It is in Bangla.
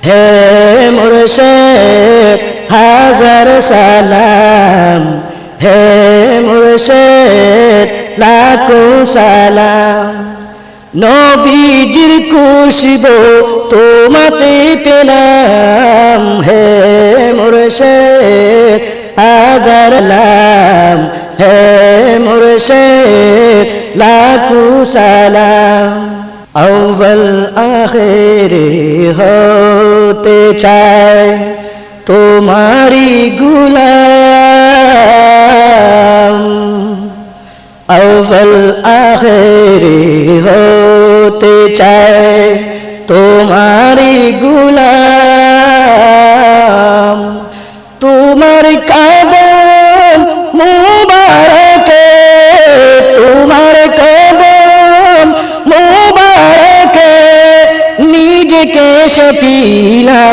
হে মুর্শিদ হাজার সালাম, হে মুর্শিদ লাখো সালাম। নবীজির খুশবু তোমাতে পেলাম, হে মুর্শিদ হাজার সালাম, হে মুর্শিদ লাখো সালাম। আউয়াল আখিরে হতে চাই তোমারি গুলাম, আউয়াল আখিরে হতে চাই তোমারি গুলাম। তোমার কদম মুবারকে, তোমার কদম মুবারকে নিজেকে সপিলাম,